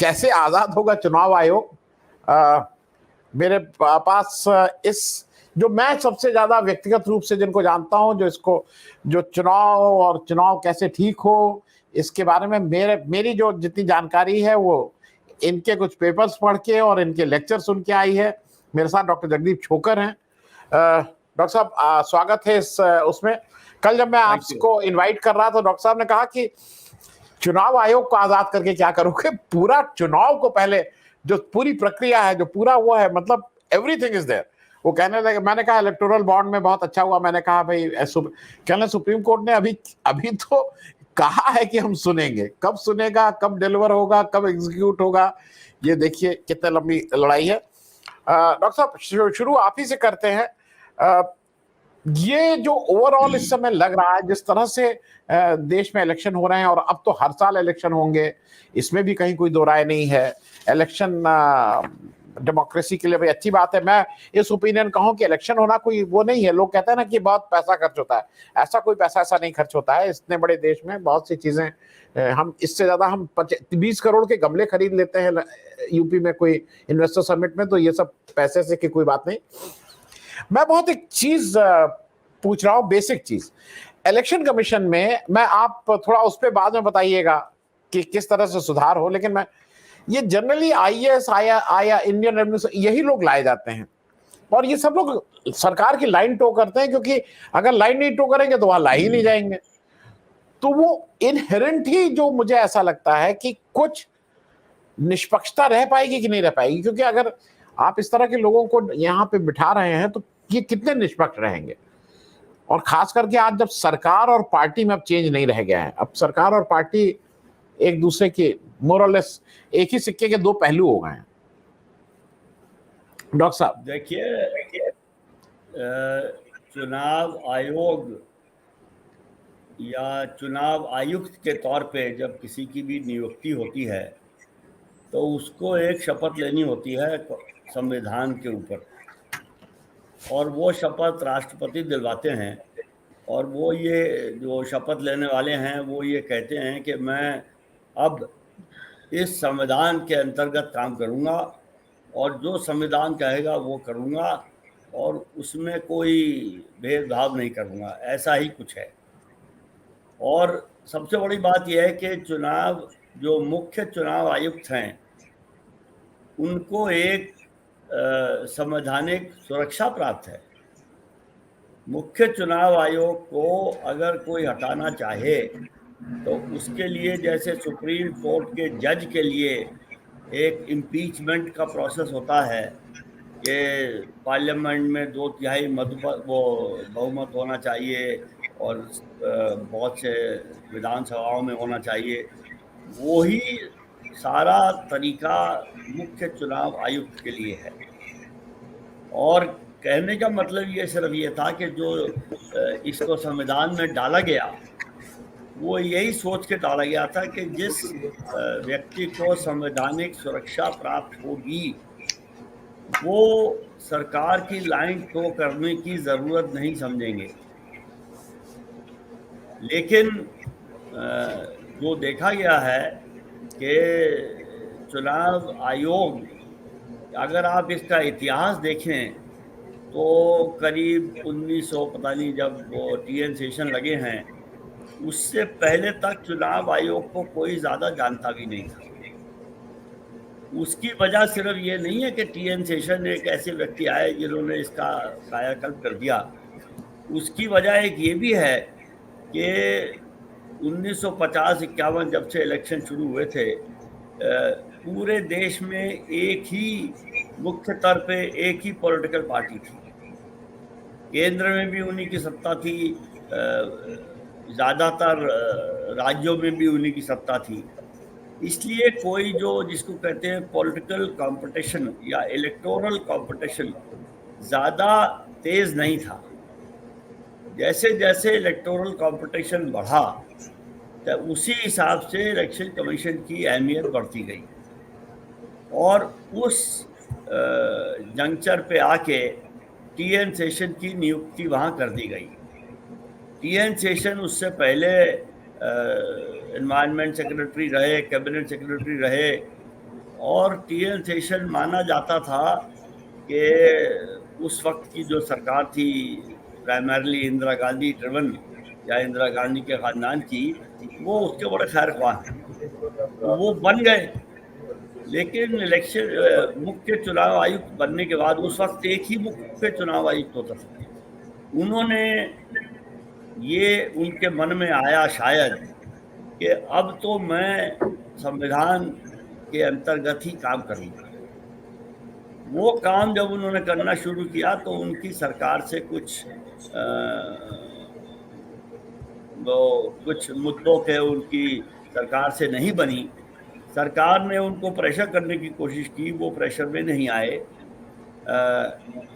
कैसे आजाद होगा चुनाव आयोग। मेरे पास इस जो मैं सबसे ज्यादा व्यक्तिगत रूप से जिनको जानता हूं, जो इसको जो चुनाव और चुनाव कैसे ठीक हो इसके बारे में मेरी जो जितनी जानकारी है वो इनके कुछ पेपर्स पढ़ के और इनके लेक्चर सुन के आई है। मेरे साथ डॉक्टर जगदीप छोकर हैं। डॉक्टर साहब स्वागत है इस उसमें। कल जब मैं आपको इनवाइट कर रहा था, डॉक्टर साहब ने कहा कि चुनाव आयोग को आजाद करके क्या करोगे, पूरा चुनाव को पहले जो पूरी प्रक्रिया है, जो पूरा वो है, मतलब एवरीथिंग इज देयर। वो कहने लगे, मैंने कहा इलेक्टोरल बॉन्ड में बहुत अच्छा हुआ। मैंने कहा भाई कहने सुप्रीम कोर्ट ने अभी तो कहा है कि हम सुनेंगे, कब सुनेगा, कब डिलीवर होगा, कब एग्जीक्यूट होगा, ये देखिए कितनी लंबी लड़ाई है। डॉक्टर साहब शुरू आप ही से करते हैं। ये जो ओवरऑल इस समय लग रहा है, जिस तरह से देश में इलेक्शन हो रहे हैं, और अब तो हर साल इलेक्शन होंगे, इसमें भी कहीं कोई दो राय नहीं है। इलेक्शन डेमोक्रेसी के लिए भाई अच्छी बात है। मैं इस ओपिनियन कहूं कि इलेक्शन होना कोई वो नहीं है। लोग कहते हैं ना कि बहुत पैसा खर्च होता है, ऐसा कोई पैसा ऐसा नहीं खर्च होता है। इतने बड़े देश में बहुत सी चीजें, हम इससे ज्यादा हम 20 करोड़ के गमले खरीद लेते हैं यूपी में कोई इन्वेस्टर समिट में, तो ये सब पैसे से की कोई बात नहीं। मैं बहुत एक चीज पूछ रहा हूं, बेसिक चीज। इलेक्शन कमीशन में मैं, आप थोड़ा उस पर बाद में बताइएगा कि किस तरह से सुधार हो, लेकिन मैं ये जनरली आईएएस आया इंडियन रेवेन्यू, यही लोग लाए जाते हैं और ये सब लोग सरकार की लाइन टो करते हैं, क्योंकि अगर लाइन नहीं टो करेंगे तो वहां ला ही नहीं जाएंगे। तो वो इनहेरेंट ही, जो मुझे ऐसा लगता है कि कुछ निष्पक्षता रह पाएगी कि नहीं रह पाएगी, क्योंकि अगर आप इस तरह के लोगों को यहाँ पे बिठा रहे हैं तो ये कितने निष्पक्ष रहेंगे। और खास करके आज जब सरकार और पार्टी में अब चेंज नहीं रह गया है, अब सरकार और पार्टी एक दूसरे के मोर और लेस एक ही सिक्के के दो पहलू हो गए हैं। डॉक्टर साहब देखिए, चुनाव आयोग या चुनाव आयुक्त के तौर पे जब किसी की भी नियुक्ति होती है तो उसको एक शपथ लेनी होती है संविधान के ऊपर, और वो शपथ राष्ट्रपति दिलवाते हैं। और वो ये जो शपथ लेने वाले हैं वो ये कहते हैं कि मैं अब इस संविधान के अंतर्गत काम करूँगा और जो संविधान कहेगा वो करूँगा और उसमें कोई भेदभाव नहीं करूँगा, ऐसा ही कुछ है। और सबसे बड़ी बात यह है कि जो मुख्य चुनाव आयुक्त हैं उनको एक संवैधानिक सुरक्षा प्राप्त है। मुख्य चुनाव आयोग को अगर कोई हटाना चाहे तो उसके लिए, जैसे सुप्रीम कोर्ट के जज के लिए एक इम्पीचमेंट का प्रोसेस होता है कि पार्लियामेंट में 2/3 बहुमत होना चाहिए और बहुत से विधानसभाओं में होना चाहिए, वही सारा तरीका मुख्य चुनाव आयुक्त के लिए है। और कहने का मतलब ये सिर्फ ये था कि जो इसको संविधान में डाला गया वो यही सोच के डाला गया था कि जिस व्यक्ति को संवैधानिक सुरक्षा प्राप्त होगी वो सरकार की लाइन टो करने की ज़रूरत नहीं समझेंगे। लेकिन जो देखा गया है कि चुनाव आयोग, अगर आप इसका इतिहास देखें तो करीब 1900 पता नहीं जब वो टीएन सेशन लगे हैं, उससे पहले तक चुनाव आयोग को कोई ज़्यादा जानता भी नहीं था। उसकी वजह सिर्फ ये नहीं है कि टीएन सेशन एक ऐसे व्यक्ति आए जिन्होंने इसका कायाकल्प कर दिया। उसकी वजह एक ये भी है कि 1950-51 जब से इलेक्शन शुरू हुए थे, पूरे देश में एक ही मुख्य तौर पे एक ही पॉलिटिकल पार्टी थी। केंद्र में भी उन्हीं की सत्ता थी, ज़्यादातर राज्यों में भी उन्हीं की सत्ता थी। इसलिए कोई जो जिसको कहते हैं पॉलिटिकल कंपटीशन या इलेक्टोरल कंपटीशन ज़्यादा तेज़ नहीं था। जैसे जैसे इलेक्टोरल कंपटीशन बढ़ा तो उसी हिसाब से इलेक्शन कमीशन की अहमियत बढ़ती गई और उस जंक्चर पे आके टीएन सेशन की नियुक्ति वहाँ कर दी गई। टीएन सेशन उससे पहले एनवायरनमेंट सेक्रेटरी रहे, कैबिनेट सेक्रेटरी रहे और टीएन शेषन माना जाता था कि उस वक्त की जो सरकार थी, प्राइमरली इंदिरा गांधी ड्रिवन या इंदिरा गांधी के खानदान की, वो उसके बड़े खैर ख्वाह हैं, तो वो बन गए। लेकिन इलेक्शन मुख्य चुनाव आयुक्त बनने के बाद, उस वक्त एक ही मुख्य चुनाव आयुक्त होता था, उन्होंने ये उनके मन में आया शायद कि अब तो मैं संविधान के अंतर्गत ही काम करूंगा। वो काम जब उन्होंने करना शुरू किया तो उनकी सरकार से कुछ मुद्दों के उनकी सरकार से नहीं बनी। सरकार ने उनको प्रेशर करने की कोशिश की, वो प्रेशर में नहीं आए।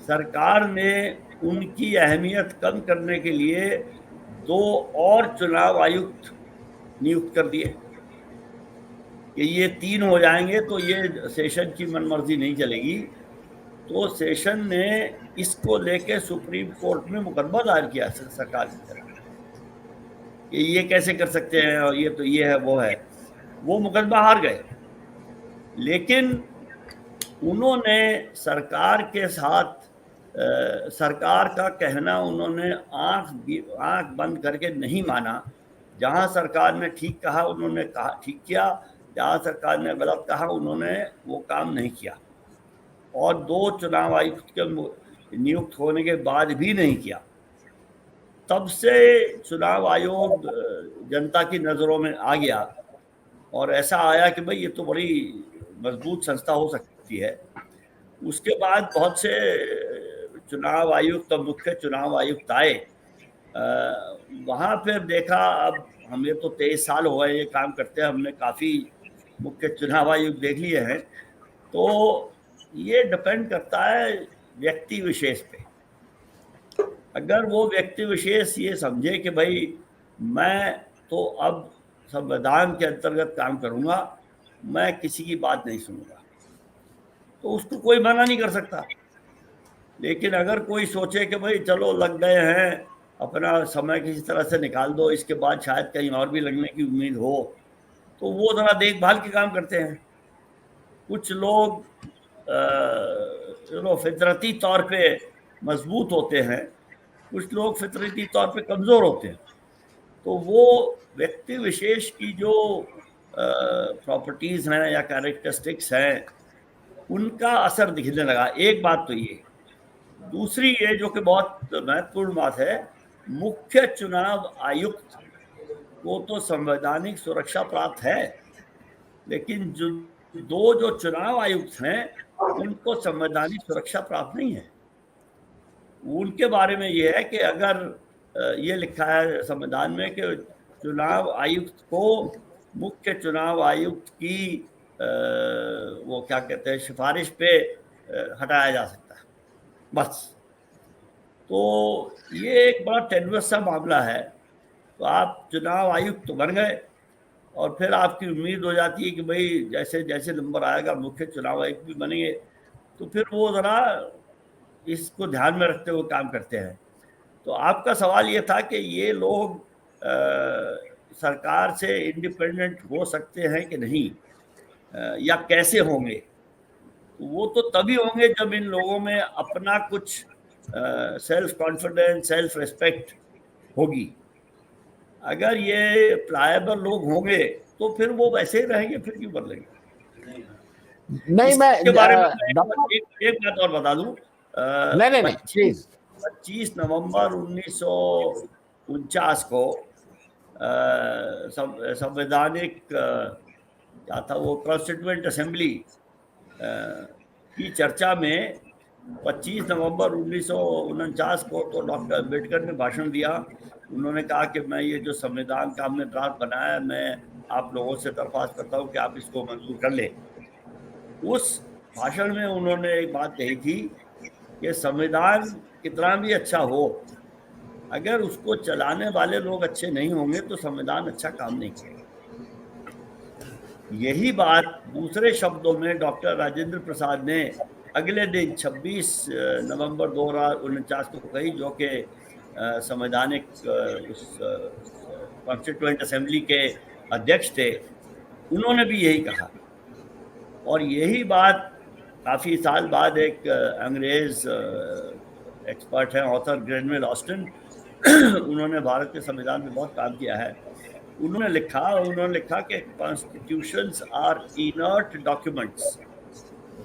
सरकार ने उनकी अहमियत कम करने के लिए 2 और चुनाव आयुक्त नियुक्त कर दिए कि ये 3 हो जाएंगे तो ये सेशन की मनमर्जी नहीं चलेगी। तो सेशन ने इसको लेके सुप्रीम कोर्ट में मुकदमा दायर किया सरकार की तरफ कि ये कैसे कर सकते हैं और ये तो ये है वो है। वो मुकदमा हार गए, लेकिन उन्होंने सरकार के साथ सरकार का कहना उन्होंने आंख बंद करके नहीं माना। जहां सरकार ने ठीक कहा उन्होंने कहा ठीक किया, जहां सरकार ने गलत कहा उन्होंने वो काम नहीं किया। और 2 चुनाव आयुक्त के नियुक्त होने के बाद भी नहीं किया। तब से चुनाव आयोग जनता की नज़रों में आ गया और ऐसा आया कि भाई ये तो बड़ी मजबूत संस्था हो सकती है। उसके बाद बहुत से चुनाव आयुक्त और मुख्य चुनाव आयुक्त आए। वहाँ फिर देखा, अब हमें तो 23 साल हो गए ये काम करते हैं, हमने काफ़ी मुख्य चुनाव आयुक्त देख लिए हैं। तो ये डिपेंड करता है व्यक्ति विशेष पे। अगर वो व्यक्ति विशेष ये समझे कि भाई मैं तो अब संविधान के अंतर्गत काम करूँगा, मैं किसी की बात नहीं सुनूंगा, तो उसको कोई मना नहीं कर सकता। लेकिन अगर कोई सोचे कि भाई चलो लग गए हैं, अपना समय किसी तरह से निकाल दो, इसके बाद शायद कहीं और भी लगने की उम्मीद हो, तो वो ज़रा देखभाल के काम करते हैं। कुछ लोग फितरती तौर पे मजबूत होते हैं, कुछ लोग फितरती तौर पे कमज़ोर होते हैं। तो वो व्यक्ति विशेष की जो प्रॉपर्टीज़ हैं या कैरेक्टरिस्टिक्स हैं, उनका असर दिखने लगा। एक बात तो ये। दूसरी ये जो कि बहुत महत्वपूर्ण बात है, मुख्य चुनाव आयुक्त को तो संवैधानिक सुरक्षा प्राप्त है, लेकिन जो चुनाव आयुक्त हैं उनको संवैधानिक सुरक्षा प्राप्त नहीं है। उनके बारे में ये है कि अगर ये लिखा है संविधान में कि चुनाव आयुक्त को मुख्य चुनाव आयुक्त की वो क्या कहते हैं सिफारिश पे हटाया जा सकता है, बस। तो ये एक बड़ा टेनुअस सा मामला है। तो आप चुनाव आयुक्त तो बन गए और फिर आपकी उम्मीद हो जाती है कि भाई जैसे जैसे नंबर आएगा मुख्य चुनाव आयुक्त भी बनेंगे, तो फिर वो ज़रा इसको ध्यान में रखते हुए काम करते हैं। तो आपका सवाल ये था कि ये लोग सरकार से इंडिपेंडेंट हो सकते हैं कि नहीं, या कैसे होंगे। तो वो तो तभी होंगे जब इन लोगों में अपना कुछ सेल्फ कॉन्फिडेंस, सेल्फ रिस्पेक्ट होगी। अगर ये प्लायबल लोग होंगे तो फिर वो वैसे ही रहेंगे, फिर क्यों बदलेंगे। नहीं, मैं इसके बारे में एक बात और बता दूं। नहीं 25 नवंबर 1949 को संवैधानिक क्या था वो कॉन्स्टिट्यूएंट असेंबली की चर्चा में 25 नवंबर 1949 को तो डॉक्टर अम्बेडकर ने भाषण दिया। उन्होंने कहा कि मैं ये जो संविधान का हमने ड्राफ्ट बनाया है, मैं आप लोगों से दरख्वास्त करता हूँ कि आप इसको मंजूर कर लें। उस भाषण में उन्होंने एक बात कही थी कि संविधान कितना भी अच्छा हो, अगर उसको चलाने वाले लोग अच्छे नहीं होंगे तो संविधान अच्छा काम नहीं करेगा। यही बात दूसरे शब्दों में डॉक्टर राजेंद्र प्रसाद ने अगले दिन 26 नवंबर 2049 को कही, जो कि संवैधानिक उस कॉन्स्टिट्यूएंट असेंबली के अध्यक्ष थे। उन्होंने भी यही कहा और यही बात काफ़ी साल बाद एक अंग्रेज एक्सपर्ट हैं, ऑथर ग्रेनवेल ऑस्टिन, उन्होंने भारत के संविधान पे बहुत काम किया है। उन्होंने लिखा कि constitutions are inert documents,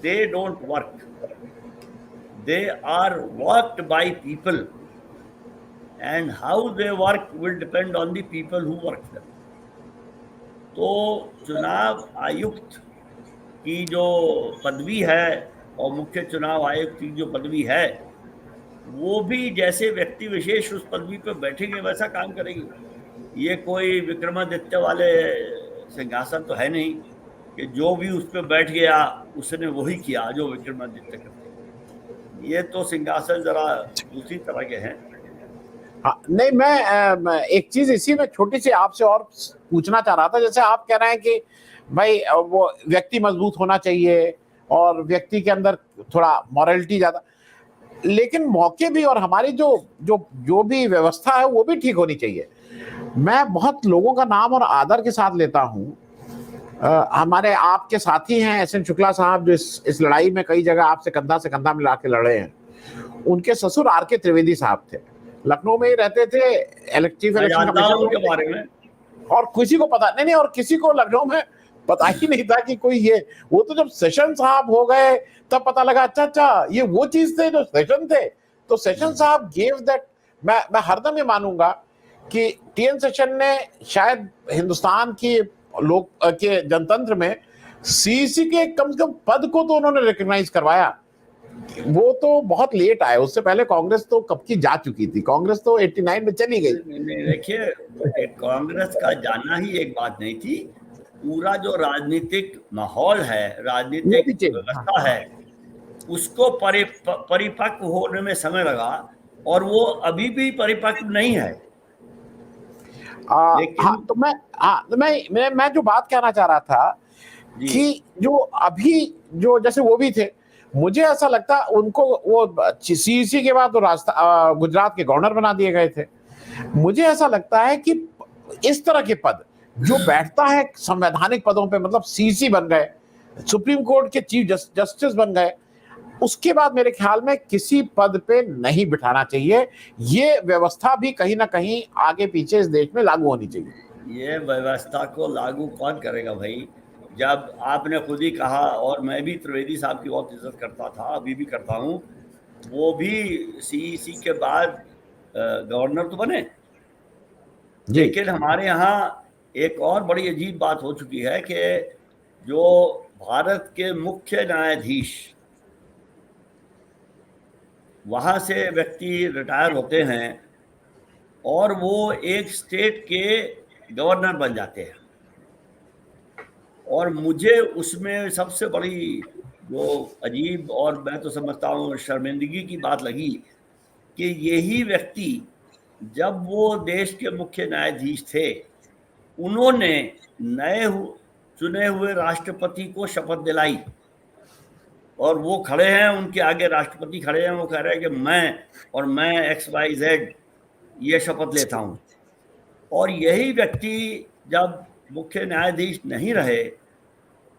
they don't work, they are worked by people and how they work will depend on the people who work them. तो चुनाव आयुक्त की जो पदवी है और मुख्य चुनाव आयुक्त की जो पदवी है, वो भी जैसे व्यक्ति विशेष उस पदवी पर बैठेंगे वैसा काम करेगी। ये कोई विक्रमादित्य वाले सिंहासन तो है नहीं कि जो भी उस पर बैठ गया उसने वही किया जो विक्रमादित्य करते। ये तो सिंहासन जरा दूसरी तरह के हैं। हाँ, नहीं, मैं एक चीज इसी में छोटी सी आपसे और पूछना चाह रहा था। जैसे आप कह रहे हैं कि भाई वो व्यक्ति मजबूत होना चाहिए और व्यक्ति के अंदर थोड़ा मॉरलिटी ज्यादा, लेकिन मौके भी और हमारी जो जो जो भी व्यवस्था है वो भी ठीक होनी चाहिए। मैं बहुत लोगों का नाम और आदर के साथ लेता हूं। हमारे आपके साथी हैं एस एन शुक्ला साहब, जो इस लड़ाई में कई जगह आपसे कंधा से कंधा मिला के लड़े हैं। उनके ससुर आर के त्रिवेदी साहब थे, लखनऊ में ही रहते थे, चीफ इलेक्शन कमिश्नर के बारे में। और किसी को पता नहीं, और किसी को लखनऊ में पता ही नहीं था कि कोई ये, वो तो जब सेशन साहब हो गए तब पता लगा अच्छा ये वो चीज थे जो सेशन थे। तो सेशन साहब गेव दैट, मैं हरदम ये मानूंगा कि टीएन सेशन ने शायद हिंदुस्तान की लोक के जनतंत्र में सीईसी के कम से कम पद को तो उन्होंने रिकॉग्नाइज करवाया। वो तो बहुत लेट आए, उससे पहले कांग्रेस तो कब की जा चुकी थी, कांग्रेस तो 89 में चली गई। देखिए, कांग्रेस का जाना ही एक बात नहीं थी, पूरा जो राजनीतिक माहौल है, राजनीतिक व्यवस्था है, उसको परिपक्व होने में समय लगा और वो अभी भी परिपक्व नहीं है। लेकिन तो मैं जो बात कहना चाह रहा था कि जो अभी जो जैसे वो भी थे, मुझे ऐसा लगता उनको वो सीईसी के बाद तो गुजरात के गवर्नर बना दिए गए थे। मुझे ऐसा लगता है कि इस तरह के पद जो बैठता है संवैधानिक पदों पे, मतलब सीईसी बन गए, सुप्रीम कोर्ट के चीफ जस्टिस बन गए, उसके बाद मेरे ख्याल में किसी पद पे नहीं बिठाना चाहिए। ये व्यवस्था भी कहीं ना कहीं आगे पीछे इस देश में लागू होनी चाहिए। ये व्यवस्था को लागू कौन करेगा भाई? जब आपने खुद ही कहा, और मैं भी त्रिवेदी साहब की बहुत इज्जत करता था, अभी भी करता हूँ, वो भी सीईसी के बाद गवर्नर तो बने। लेकिन हमारे यहाँ एक और बड़ी अजीब बात हो चुकी है कि जो भारत के मुख्य न्यायाधीश, वहाँ से व्यक्ति रिटायर होते हैं और वो एक स्टेट के गवर्नर बन जाते हैं। और मुझे उसमें सबसे बड़ी जो अजीब और मैं तो समझता हूँ शर्मिंदगी की बात लगी कि यही व्यक्ति जब वो देश के मुख्य न्यायाधीश थे, उन्होंने नए चुने हुए राष्ट्रपति को शपथ दिलाई और वो खड़े हैं, उनके आगे राष्ट्रपति खड़े हैं, वो कह रहे हैं कि मैं XYZ ये शपथ लेता हूँ। और यही व्यक्ति जब मुख्य न्यायाधीश नहीं रहे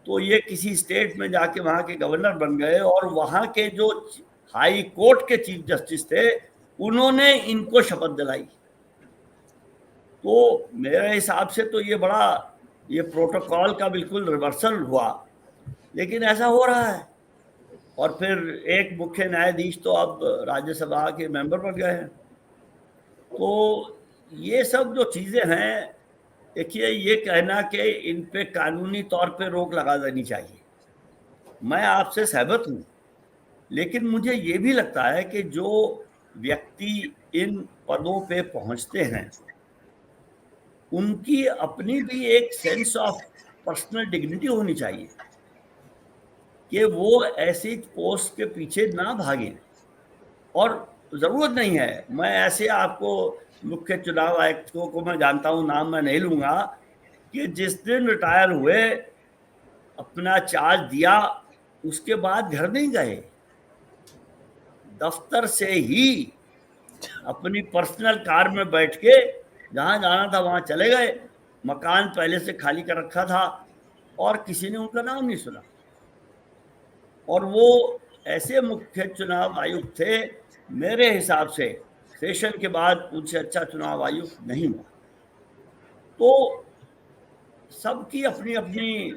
तो ये किसी स्टेट में जाके वहाँ के गवर्नर बन गए और वहाँ के जो हाई कोर्ट के चीफ जस्टिस थे उन्होंने इनको शपथ दिलाई। तो मेरे हिसाब से तो ये प्रोटोकॉल का बिल्कुल रिवर्सल हुआ, लेकिन ऐसा हो रहा है। और फिर एक मुख्य न्यायाधीश तो अब राज्यसभा के मेंबर बन गए हैं। तो ये सब जो चीज़ें हैं, देखिए, ये कहना कि इन पे कानूनी तौर पे रोक लगा देनी चाहिए, मैं आपसे सहमत हूँ। लेकिन मुझे ये भी लगता है कि जो व्यक्ति इन पदों पे पहुँचते हैं उनकी अपनी भी एक सेंस ऑफ पर्सनल डिग्निटी होनी चाहिए कि वो ऐसी पोस्ट के पीछे ना भागें। और ज़रूरत नहीं है, मैं ऐसे आपको मुख्य चुनाव आयुक्तों को मैं जानता हूँ, नाम मैं नहीं लूँगा, कि जिस दिन रिटायर हुए अपना चार्ज दिया उसके बाद घर नहीं गए, दफ्तर से ही अपनी पर्सनल कार में बैठ के जहाँ जाना था वहाँ चले गए। मकान पहले से खाली कर रखा था और किसी ने उनका नाम नहीं सुना। और वो ऐसे मुख्य चुनाव आयुक्त थे, मेरे हिसाब से सेशन के बाद उनसे अच्छा चुनाव आयुक्त नहीं हुआ। तो सबकी अपनी अपनी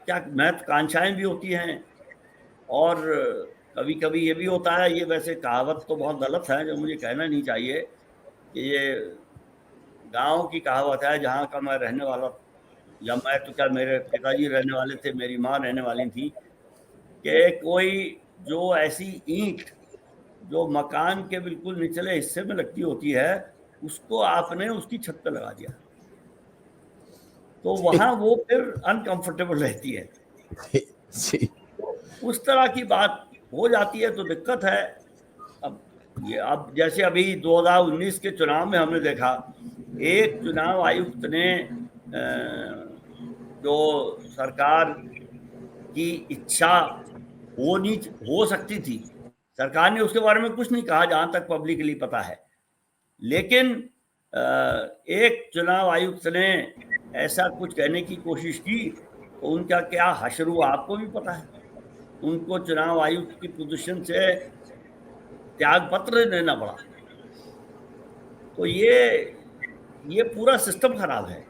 क्या महत्वाकांक्षाएं भी होती हैं, और कभी कभी ये भी होता है, ये वैसे कहावत तो बहुत गलत है, जो मुझे कहना नहीं चाहिए, कि ये गांव की कहावत है, जहाँ का मैं रहने वाला, या मैं तो क्या, मेरे पिताजी रहने वाले थे, मेरी माँ रहने वाली थी, कि कोई जो ऐसी ईंट जो मकान के बिल्कुल निचले हिस्से में लगती होती है, उसको आपने उसकी छत पे लगा दिया, तो वहां वो फिर अनकंफर्टेबल रहती है। जी। उस तरह की बात हो जाती है तो दिक्कत है। अब जैसे अभी 2019 के चुनाव में हमने देखा, एक चुनाव आयुक्त ने जो सरकार की इच्छा हो सकती थी, सरकार ने उसके बारे में कुछ नहीं कहा जहां तक पब्लिकली पता है, लेकिन एक चुनाव आयुक्त ने ऐसा कुछ कहने की कोशिश की, तो उनका क्या हश्र हुआ आपको भी पता है। उनको चुनाव आयुक्त की पोजीशन से त्याग पत्र देना पड़ा। तो ये पूरा सिस्टम खराब है।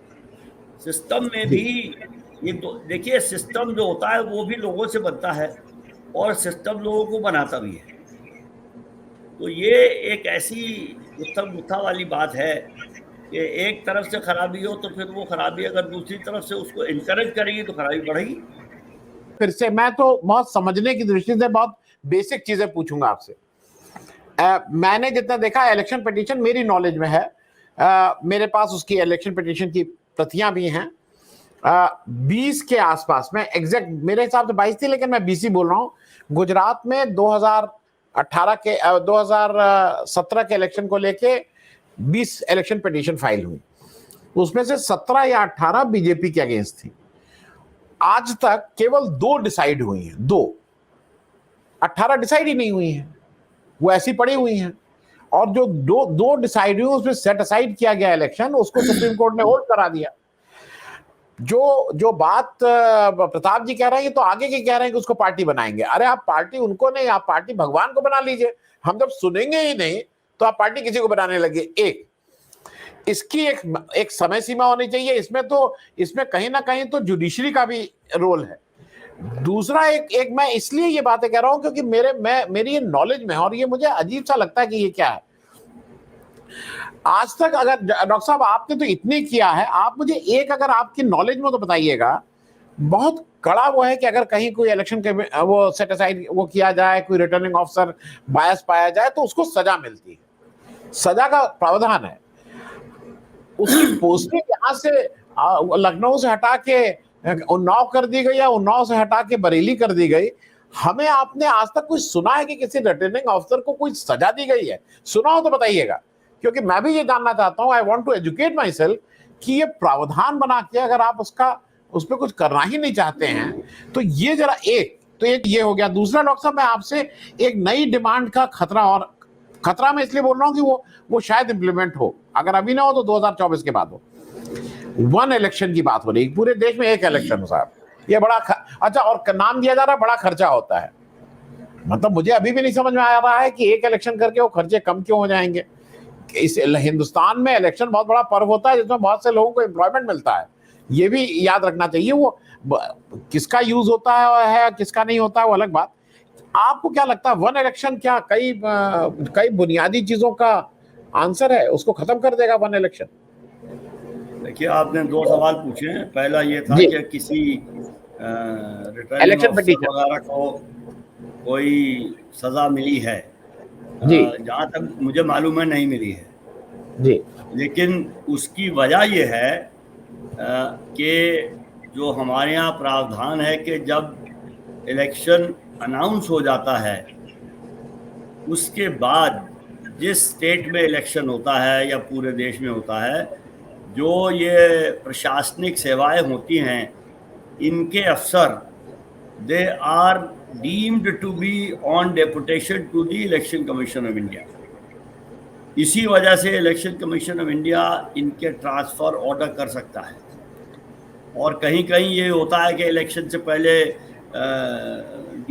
सिस्टम में भी ये तो देखिए, सिस्टम जो होता है वो भी लोगों से बनता है, और सिस्टम लोगों को बनाता भी है। तो ये एक ऐसी उथल पुथल वाली बात है कि एक तरफ से खराबी हो तो फिर वो खराबी अगर दूसरी तरफ से उसको इनकरेज करेगी तो खराबी बढ़ेगी। फिर से मैं तो बहुत समझने की दृष्टि से बहुत बेसिक चीजें पूछूंगा आपसे। मैंने जितना देखा, इलेक्शन पिटीशन मेरी नॉलेज में है, मेरे पास उसकी इलेक्शन पिटीशन की प्रतियां भी हैं। 20 के आसपास में, एग्जैक्ट मेरे हिसाब से 22 थी, लेकिन मैं 20 ही बोल रहा हूं। गुजरात में 2017 के इलेक्शन को लेके 20 इलेक्शन पिटीशन फाइल हुई, उसमें से 17 या 18 बीजेपी के अगेंस्ट थी। आज तक केवल 2 डिसाइड हुई हैं, 2, 18 डिसाइड ही नहीं हुई हैं, वो ऐसी पड़ी हुई हैं। और जो दो डिसाइड हुई, उसमें सेट असाइड किया गया इलेक्शन, उसको सुप्रीम कोर्ट ने होल्ड करा दिया। जो बात प्रताप जी कह रहे हैं, तो आगे के कह रहे हैं कि उसको पार्टी बनाएंगे। अरे आप पार्टी उनको नहीं, आप पार्टी भगवान को बना लीजिए। हम जब सुनेंगे ही नहीं तो आप पार्टी किसी को बनाने लगे। इसकी एक समय सीमा होनी चाहिए। इसमें कहीं ना कहीं तो जुडिशरी का भी रोल है। दूसरा, एक मैं इसलिए ये बातें कह रहा हूं क्योंकि मेरी ये नॉलेज में है, और ये मुझे अजीब सा लगता है कि ये क्या है। आज तक, अगर डॉक्टर साहब आपने तो इतने किया है, आप मुझे एक अगर आपकी नॉलेज में तो बताइएगा, बहुत कड़ा वो है कि अगर कहीं कोई इलेक्शन के वो सेट असाइड वो किया जाए, कोई रिटर्निंग ऑफिसर बायस पाया जाए, तो उसको सजा मिलती है, सजा का प्रावधान है। उसकी पोस्टिंग यहां से लखनऊ से हटा के उन्नाव कर दी गई, या उन्नाव से हटा के बरेली कर दी गई। हमें आपने आज तक कुछ सुना है कि किसी रिटर्निंग ऑफिसर को कोई सजा दी गई है? सुना हो तो बताइएगा, क्योंकि मैं भी ये जानना चाहता हूं। I want to educate myself कि ये प्रावधान बना के अगर आप उस पर कुछ करना ही नहीं चाहते हैं, तो ये जरा एक ये हो गया। दूसरा, डॉक्टर साहब, मैं आपसे एक नई डिमांड का खतरा मैं इसलिए बोल रहा हूं कि वो शायद इंप्लीमेंट हो, अगर अभी ना हो तो 2024 के बाद हो। 1 इलेक्शन की बात हो रही, पूरे देश में 1 इलेक्शन हो साहब, ये बड़ा अच्छा, और नाम दिया जा रहा है बड़ा खर्चा होता है। मतलब मुझे अभी भी नहीं समझ में आ रहा है कि 1 इलेक्शन करके वो खर्चे कम क्यों हो जाएंगे। इस हिंदुस्तान में इलेक्शन बहुत बड़ा पर्व होता है, जिसमें बहुत से लोगों को एम्प्लॉयमेंट मिलता है। ये भी याद रखना चाहिए। वो किसका यूज होता है किसका नहीं होता है, वो अलग बात। आपको क्या लगता है, 1 इलेक्शन क्या कई बुनियादी चीजों का आंसर है, उसको खत्म कर देगा 1 इलेक्शन? देखिए, आपने 2 सवाल पूछे हैं। पहला ये था कि किसी रिटर्निंग ऑफिसर वगैरह को कोई सजा मिली है। जहाँ तक मुझे मालूम है नहीं मिली है जी। लेकिन उसकी वजह यह है कि जो हमारे यहाँ प्रावधान है कि जब इलेक्शन अनाउंस हो जाता है, उसके बाद जिस स्टेट में इलेक्शन होता है या पूरे देश में होता है, जो ये प्रशासनिक सेवाएं होती हैं, इनके अफसर they are deemed to be on deputation to the Election Commission of India. इसी वजह से इलेक्शन कमीशन ऑफ इंडिया इनके ट्रांसफ़र ऑर्डर कर सकता है। और कहीं कहीं ये होता है कि इलेक्शन से पहले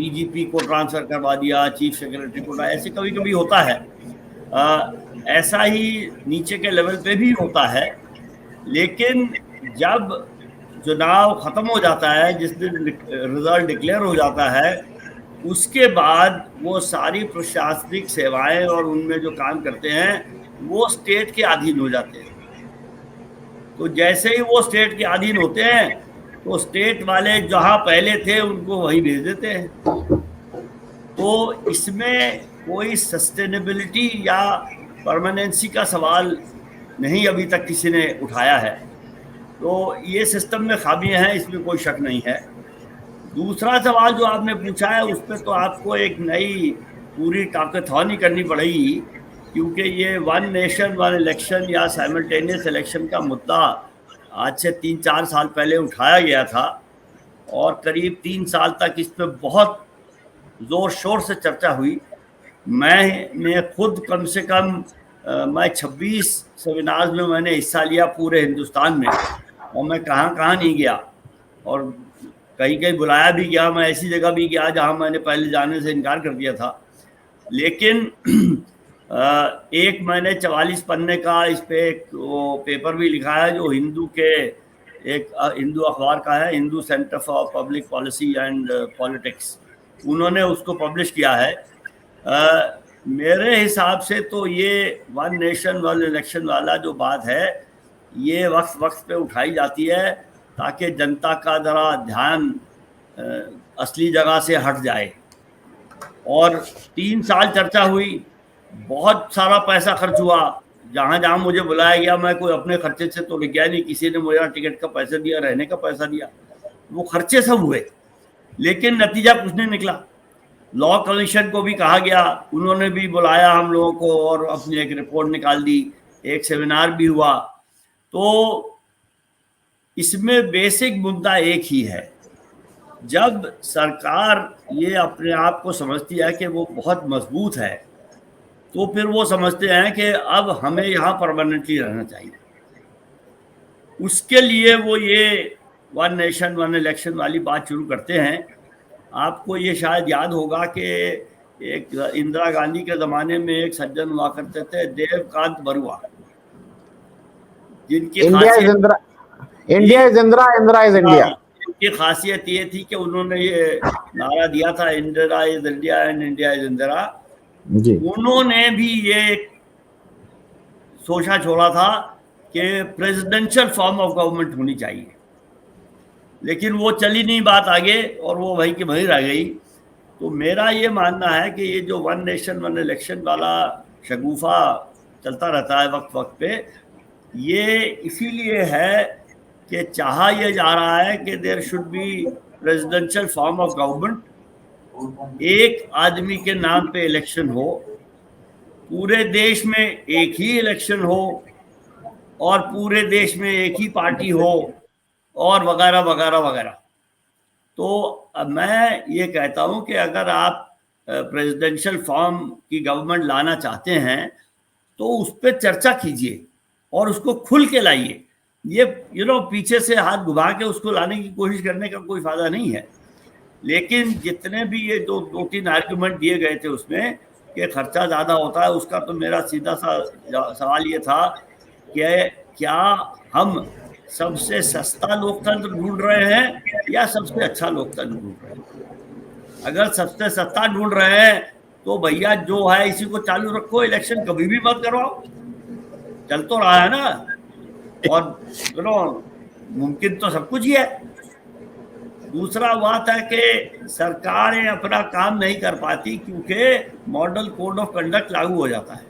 डीजीपी को ट्रांसफर करवा दिया, चीफ सेक्रेटरी को, ऐसे कभी कभी होता है। ऐसा ही नीचे के लेवल पे भी होता है। लेकिन जब चुनाव खत्म हो जाता है, जिस दिन रिजल्ट डिक्लेयर हो जाता है, उसके बाद वो सारी प्रशासनिक सेवाएं और उनमें जो काम करते हैं वो स्टेट के अधीन हो जाते हैं। तो जैसे ही वो स्टेट के अधीन होते हैं तो स्टेट वाले जहां पहले थे उनको वहीं भेज देते हैं। तो इसमें कोई सस्टेनेबिलिटी या परमानेंसी का सवाल नहीं अभी तक किसी ने उठाया है। तो ये सिस्टम में खामियां हैं, इसमें कोई शक नहीं है। दूसरा सवाल जो आपने पूछा है उस पर तो आपको एक नई पूरी टाकथॉनी करनी पड़ेगी, क्योंकि ये वन नेशन वन इलेक्शन या साइमल्टेनियस इलेक्शन का मुद्दा आज से 3-4 साल पहले उठाया गया था और करीब 3 साल तक इस पर बहुत ज़ोर शोर से चर्चा हुई। मैंने खुद कम से कम मैं 26 सेमिनार्स में मैंने हिस्सा लिया पूरे हिंदुस्तान में, और मैं कहाँ कहाँ नहीं गया, और कहीं कहीं बुलाया भी गया। मैं ऐसी जगह भी गया जहाँ मैंने पहले जाने से इनकार कर दिया था। लेकिन एक मैंने 44 पन्ने का इस पे एक वो पेपर भी लिखा है जो हिंदू के एक हिंदू अखबार का है, Hindu centre for public policy and politics, उन्होंने उसको पब्लिश किया है। मेरे हिसाब से तो ये वन नेशन वन इलेक्शन वाला जो बात है ये वक्त वक्त पे उठाई जाती है ताकि जनता का ज़रा ध्यान असली जगह से हट जाए। और 3 साल चर्चा हुई, बहुत सारा पैसा खर्च हुआ। जहाँ जहाँ मुझे बुलाया गया मैं कोई अपने खर्चे से तो गया नहीं, किसी ने मुझे टिकट का पैसा दिया, रहने का पैसा दिया, वो खर्चे सब हुए, लेकिन नतीजा कुछ नहीं निकला। लॉ कमीशन को भी कहा गया, उन्होंने भी बुलाया हम लोगों को और अपनी एक रिपोर्ट निकाल दी, एक सेमिनार भी हुआ। तो इसमें बेसिक मुद्दा एक ही है, जब सरकार ये अपने आप को समझती है कि वो बहुत मजबूत है तो फिर वो समझते हैं कि अब हमें यहाँ परमानेंटली रहना चाहिए। उसके लिए वो ये वन नेशन वन इलेक्शन वाली बात शुरू करते हैं। आपको ये शायद याद होगा कि एक इंदिरा गांधी के ज़माने में एक सज्जन हुआ करते थे, देवकांत बरुआ, जिनकी India is Indira, India is Indira, Indira is India. इनकी खासियत ये थी कि उन्होंने ये नारा दिया था, Indira is India and India is Indira. जी। उन्होंने भी ये सोचा छोड़ा था कि प्रेसिडेंशियल फॉर्म ऑफ गवर्नमेंट होनी चाहिए, लेकिन वो चली नहीं बात आगे और वो वहीं की वहीं रह गई। तो मेरा ये मानना है कि ये जो वन नेशन वन इलेक्शन वाला शगुफा चलता रहता है वक्त वक्त पे, ये इसीलिए है कि चाहा ये जा रहा है कि there should be presidential form of government, एक आदमी के नाम पे इलेक्शन हो, पूरे देश में एक ही इलेक्शन हो और पूरे देश में एक ही पार्टी हो और वगैरह वगैरह वगैरह। तो मैं ये कहता हूँ कि अगर आप प्रेसिडेंशियल फॉर्म की गवर्नमेंट लाना चाहते हैं तो उस पर चर्चा कीजिए और उसको खुल के लाइए। ये पीछे से हाथ घुमा के उसको लाने की कोशिश करने का कोई फायदा नहीं है। लेकिन जितने भी ये 2-3 आर्गुमेंट दिए गए थे उसमें कि खर्चा ज़्यादा होता है, उसका तो मेरा सीधा सा सवाल ये था कि क्या हम सबसे सस्ता लोकतंत्र ढूंढ रहे हैं या सबसे अच्छा लोकतंत्र ढूंढ रहे हैं? अगर सबसे सस्ता ढूंढ रहे हैं तो भैया जो है इसी को चालू रखो, इलेक्शन कभी भी मत करवाओ, चल तो रहा है ना। और मुमकिन तो सब कुछ ही है। दूसरा बात है कि सरकारें अपना काम नहीं कर पाती क्योंकि मॉडल कोड ऑफ कंडक्ट लागू हो जाता है।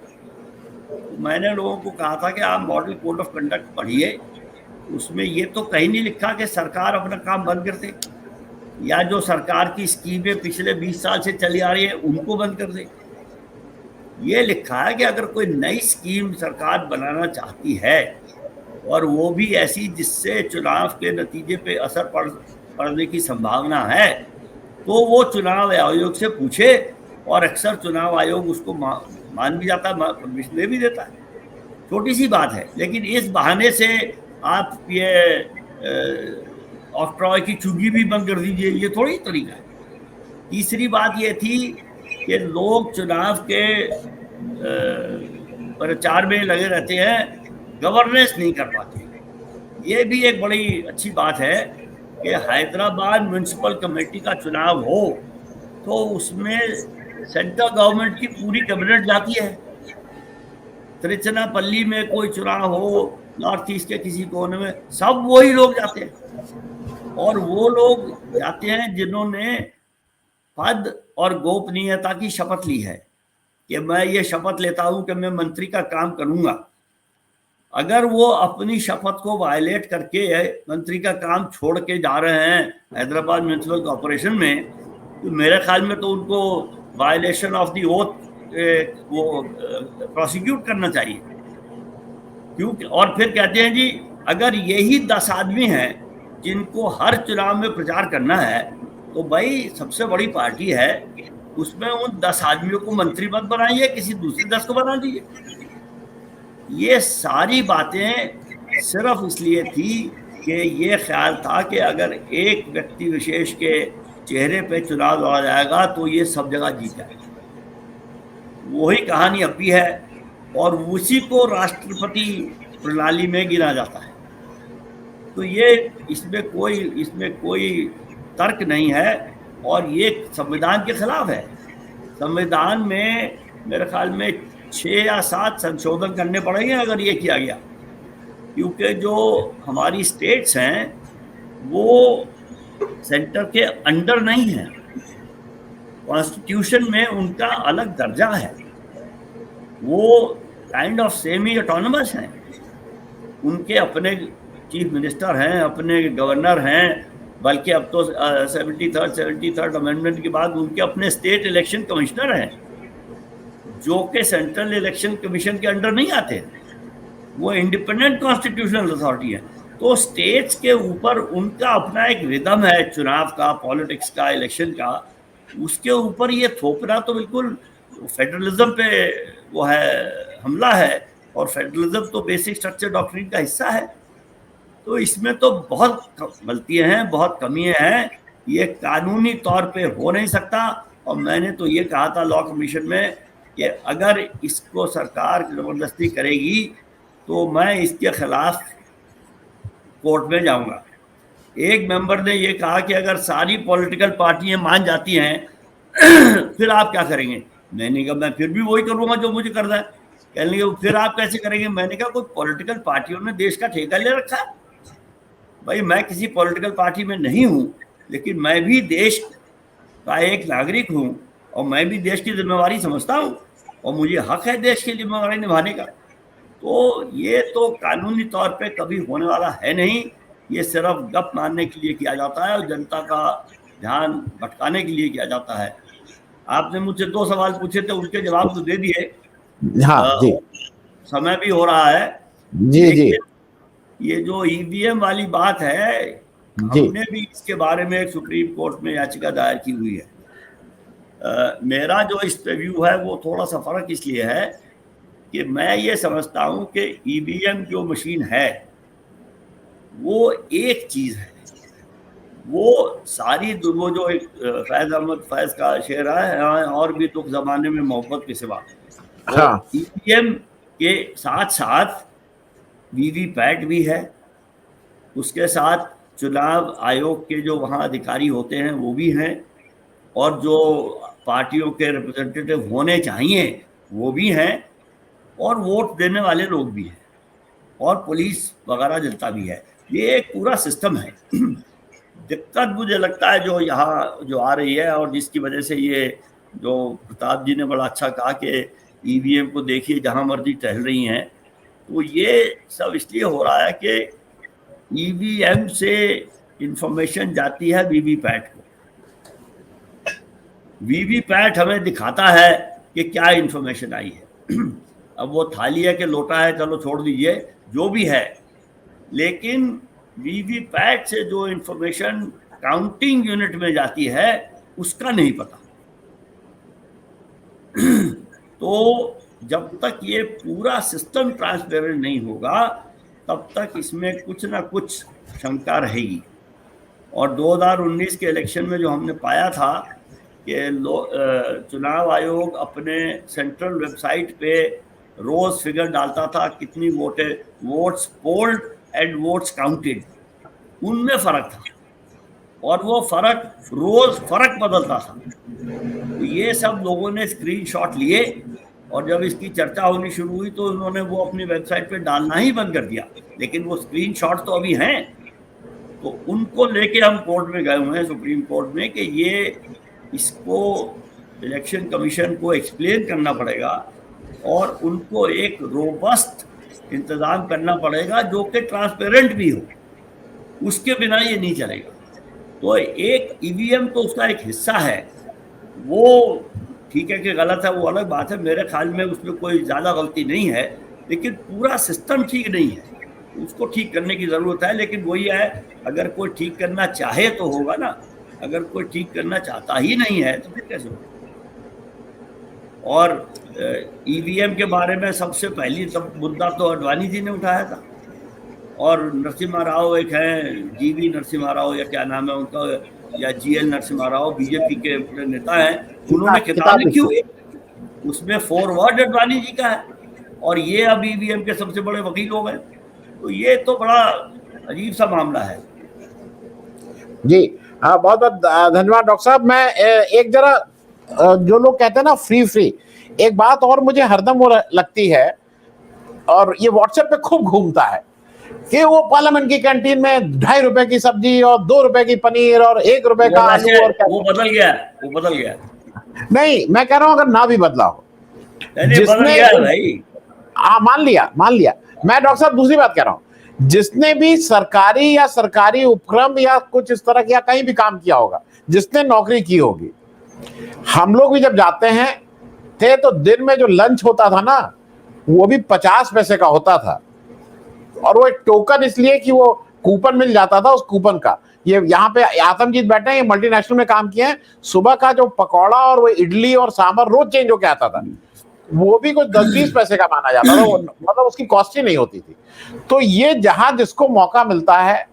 तो मैंने लोगों को कहा था कि आप मॉडल कोड ऑफ कंडक्ट पढ़िए, उसमें ये तो कहीं नहीं लिखा कि सरकार अपना काम बंद कर दे या जो सरकार की स्कीमें पिछले 20 साल से चली आ रही है उनको बंद कर दे। ये लिखा है कि अगर कोई नई स्कीम सरकार बनाना चाहती है और वो भी ऐसी जिससे चुनाव के नतीजे पे असर पड़ने की संभावना है, तो वो चुनाव आयोग से पूछे, और अक्सर चुनाव आयोग उसको मान भी जाता है, परमिशन दे भी देता है। छोटी सी बात है, लेकिन इस बहाने से आप ये ऑक्ट्रॉय की चुगी भी बंद कर दीजिए, ये थोड़ी तरीका है। तीसरी बात ये थी कि लोग चुनाव के प्रचार में लगे रहते हैं, गवर्नेंस नहीं कर पाते। ये भी एक बड़ी अच्छी बात है कि हैदराबाद म्युनिसिपल कमेटी का चुनाव हो तो उसमें सेंट्रल गवर्नमेंट की पूरी कैबिनेट जाती है। तिरुचिरापल्ली में कोई चुनाव हो, नॉर्थ ईस्ट के किसी कोने में, सब वही लोग जाते हैं। और वो लोग जाते हैं जिन्होंने पद और गोपनीयता की शपथ ली है कि मैं ये शपथ लेता हूं कि मैं मंत्री का काम करूंगा। अगर वो अपनी शपथ को वायलेट करके मंत्री का काम छोड़ के जा रहे हैं हैदराबाद म्युनिसिपल कॉर्पोरेशन में, तो मेरे ख्याल में तो उनको वायलेशन ऑफ द ओथ वो प्रोसिक्यूट करना चाहिए। क्योंकि और फिर कहते हैं जी अगर यही 10 आदमी हैं जिनको हर चुनाव में प्रचार करना है, तो भाई सबसे बड़ी पार्टी है, उसमें उन 10 आदमियों को मंत्री मत बनाइए, किसी दूसरे 10 को बना दीजिए। ये सारी बातें सिर्फ इसलिए थी कि ये ख्याल था कि अगर एक व्यक्ति विशेष के चेहरे पे चुनाव लड़ा जाएगा तो ये सब जगह जीत जाएगा। वही कहानी अब भी है और उसी को राष्ट्रपति प्रणाली में गिना जाता है। तो ये इसमें कोई तर्क नहीं है और ये संविधान के खिलाफ है। संविधान में मेरे ख्याल में 6 या 7 संशोधन करने पड़ेंगे अगर ये किया गया, क्योंकि जो हमारी स्टेट्स हैं वो सेंटर के अंडर नहीं है। कॉन्स्टिट्यूशन में उनका अलग दर्जा है, वो काइंड ऑफ सेमी ऑटोनमस हैं। उनके अपने चीफ मिनिस्टर हैं, अपने गवर्नर हैं, बल्कि अब तो 73rd अमेंडमेंट के बाद उनके अपने स्टेट इलेक्शन कमिश्नर हैं जो कि सेंट्रल इलेक्शन कमीशन के अंडर नहीं आते, वो इंडिपेंडेंट कॉन्स्टिट्यूशनल अथॉरिटी है। तो स्टेट्स के ऊपर उनका अपना एक रिदम है चुनाव का, पॉलिटिक्स का, इलेक्शन का। उसके ऊपर ये थोपना तो बिल्कुल फेडरलिज्म पे वो है, हमला है। और फेडरलिज्म तो बेसिक स्ट्रक्चर डॉक्ट्रिन का हिस्सा है। तो इसमें तो बहुत गलतियां हैं, बहुत कमियां हैं, ये कानूनी तौर पे हो नहीं सकता। और मैंने तो ये कहा था लॉ कमीशन में कि अगर इसको सरकार जबरदस्ती करेगी तो मैं इसके खिलाफ कोर्ट में जाऊंगा। एक मेंबर ने ये कहा कि अगर सारी पॉलिटिकल पार्टियां मान जाती हैं फिर आप क्या करेंगे? मैंने कहा मैं फिर भी वही करूंगा जो मुझे करना है। कहने लगे फिर आप कैसे करेंगे? मैंने कहा कोई पॉलिटिकल पार्टियों ने देश का ठेका ले रखा है? भाई मैं किसी पॉलिटिकल पार्टी में नहीं हूं, लेकिन मैं भी देश का एक नागरिक हूं और मैं भी देश की जिम्मेवारी समझता हूं और मुझे हक है देश की जिम्मेवारी निभाने का। तो ये तो कानूनी तौर पे कभी होने वाला है नहीं। ये सिर्फ गप मारने के लिए किया जाता है और जनता का ध्यान भटकाने के लिए किया जाता है। आपने मुझसे 2 सवाल पूछे थे, उनके जवाब तो दे दिए। हाँ जी, समय भी हो रहा है जी जी ये जो ईवीएम वाली बात है, जी, हमने भी इसके बारे में सुप्रीम कोर्ट में याचिका दायर की हुई है। मेरा जो इस पे व्यू है वो थोड़ा सा फर्क इसलिए है कि मैं ये समझता हूं कि ईवीएम जो मशीन है वो एक चीज है, वो सारी वो जो फैज अहमद फैज का शेर है, और भी दुख जमाने में मोहब्बत के सिवा। हाँ, ईवीएम के साथ साथ वीवीपैट भी है, उसके साथ चुनाव आयोग के जो वहाँ अधिकारी होते हैं वो भी हैं, और जो पार्टियों के रिप्रेजेंटेटिव होने चाहिए वो भी हैं, और वोट देने वाले लोग भी हैं, और पुलिस वगैरह जनता भी है। ये एक पूरा सिस्टम है। दिक्कत मुझे लगता है जो यहाँ जो आ रही है और जिसकी वजह से ये जो प्रताप जी ने बड़ा अच्छा कहा कि ईवीएम को देखिए जहाँ मर्जी टहल रही हैं, तो ये सब इसलिए हो रहा है कि ईवीएम से इंफॉर्मेशन जाती है वीवीपैट को। वीवीपैट हमें दिखाता है कि क्या इंफॉर्मेशन आई है। अब वो थाली है कि लोटा है, चलो छोड़ दीजिए, जो भी है, लेकिन वीवीपैट से जो इंफॉर्मेशन काउंटिंग यूनिट में जाती है उसका नहीं पता। तो जब तक ये पूरा सिस्टम ट्रांसपेरेंट नहीं होगा तब तक इसमें कुछ ना कुछ शंका रहेगी। और 2019 के इलेक्शन में जो हमने पाया था कि चुनाव आयोग अपने सेंट्रल वेबसाइट पे रोज फिगर डालता था, कितनी votes polled and votes counted, उनमें फर्क था, और वो रोज फर्क बदलता था। तो ये सब लोगों ने स्क्रीनशॉट लिए, और जब इसकी चर्चा होनी शुरू हुई तो उन्होंने वो अपनी वेबसाइट पे डालना ही बंद कर दिया। लेकिन वो स्क्रीनशॉट तो अभी हैं, तो उनको लेके हम कोर्ट में गए हुए हैं, सुप्रीम कोर्ट में, कि इसको इलेक्शन कमीशन को एक्सप्लेन करना पड़ेगा और उनको एक रोबस्ट इंतजाम करना पड़ेगा जो कि ट्रांसपेरेंट भी हो, उसके बिना ये नहीं चलेगा। तो एक ईवीएम तो उसका एक हिस्सा है, वो ठीक है कि गलत है वो अलग बात है, मेरे ख्याल में उसमें कोई ज़्यादा गलती नहीं है, लेकिन पूरा सिस्टम ठीक नहीं है, उसको ठीक करने की ज़रूरत है। लेकिन वही है, अगर कोई ठीक करना चाहे तो होगा ना, अगर कोई ठीक करना चाहता ही नहीं है तो फिर कैसे होगा। और ईवीएम के बारे में सबसे पहली तब मुद्दा तो अडवाणी जी ने उठाया था, और नरसिम्हा राव एक हैं, जीवी नरसिम्हा राव या क्या नाम है उनका, या जीएल नरसिम्हा राव, बीजेपी के नेता हैं, उन्होंने किताब लिखी हुई, उसमें फॉरवर्ड अडवाणी जी का है, और ये अब ईवीएम के सबसे बड़े वकील हो गए। तो ये तो बड़ा अजीब सा मामला है जी। बहुत बहुत धन्यवाद डॉक्टर साहब। मैं एक जरा जो लोग कहते हैं ना फ्री, एक बात और मुझे हरदम वो लगती है, और ये व्हाट्सएप पे खूब घूमता है, कि वो पार्लियामेंट की कैंटीन में 2.5 रुपए की सब्जी और 2 रुपए की पनीर और 1 रुपए का आलू, और वो बदल गया। नहीं, मैं कह रहा हूं अगर ना भी बदला हो, जिसने भाई, मान लिया, मैं डॉक्टर साहब दूसरी बात कह रहा हूं, जिसने भी सरकारी या सरकारी उपक्रम या कुछ इस तरह का कहीं भी काम किया होगा, जिसने नौकरी की होगी, हम लोग भी जब जाते हैं थे तो दिन में जो लंच होता था ना, वो भी 50 पैसे का होता था, और वो एक टोकन इसलिए कि वो कूपन मिल जाता था, उस कूपन का। ये यहाँ पे आतमजीत बैठे हैं, ये मल्टीनेशनल में काम किए हैं, सुबह का जो पकौड़ा और वो इडली और सांभर रोज चेंज होके आता था, वो भी कुछ 10-20 पैसे का माना जाता था, मतलब उसकी कॉस्ट ही नहीं होती थी। तो ये जहां जिसको मौका मिलता है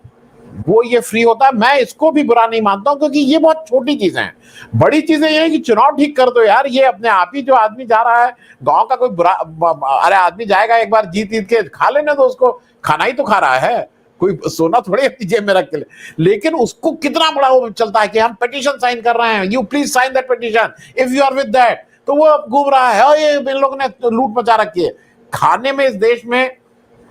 वो ये फ्री होता है, मैं इसको भी बुरा नहीं मानता हूं, क्योंकि ये बहुत छोटी चीजें हैं। बड़ी चीजें ये है कि चुनाव ठीक कर दो यार, ये अपने आप ही जो आदमी जा रहा है गांव का कोई बुरा, अरे आदमी जाएगा एक बार जीत के खा लेने तो, उसको खाना ही तो खा रहा है, कोई सोना थोड़ी अपनी जेब में रख के। लेकिन उसको कितना बड़ा वो चलता है कि हम पिटीशन साइन कर रहे हैं, you please sign that petition if you are with that, तो वो अब घूम रहा है, और ये इन लोगों ने लूट मचा रखी है। खाने में इस देश में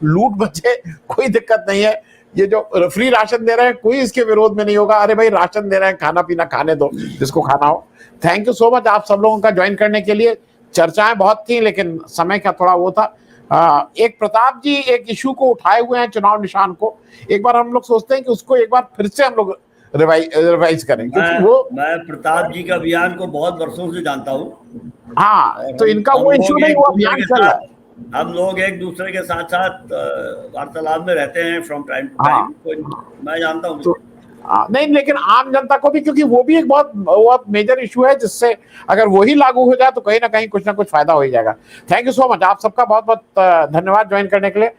लूट मचे कोई दिक्कत नहीं है, ये जो फ्री राशन दे रहे हैं कोई इसके विरोध में नहीं होगा, अरे भाई राशन दे रहे हैं, खाना पीना खाने दो जिसको खाना हो। थैंक यू सो मच आप सब लोगों का ज्वाइन करने के लिए। चर्चाएं बहुत थी लेकिन समय का थोड़ा वो था। एक प्रताप जी एक इशू को उठाए हुए हैं, चुनाव निशान को, एक बार हम लोग सोचते हैं कि उसको एक बार फिर से हम लोग रिवाइज करें, क्योंकि वो मैं प्रताप जी का अभियान को बहुत वर्षों से जानता हूँ। हाँ, तो इनका वो इशू नहीं, वो अभियान चल रहा है। हम लोग एक दूसरे के साथ साथ वार्तालाप में रहते हैं फ्रॉम टाइम टू टाइम, तो मैं जानता हूँ। तो नहीं, लेकिन आम जनता को भी, क्योंकि वो भी एक बहुत मेजर इशू है, जिससे अगर वही लागू हो जाए तो कहीं ना कहीं कुछ ना कुछ फायदा हो ही जाएगा। थैंक यू सो मच, आप सबका बहुत बहुत धन्यवाद ज्वाइन करने के लिए।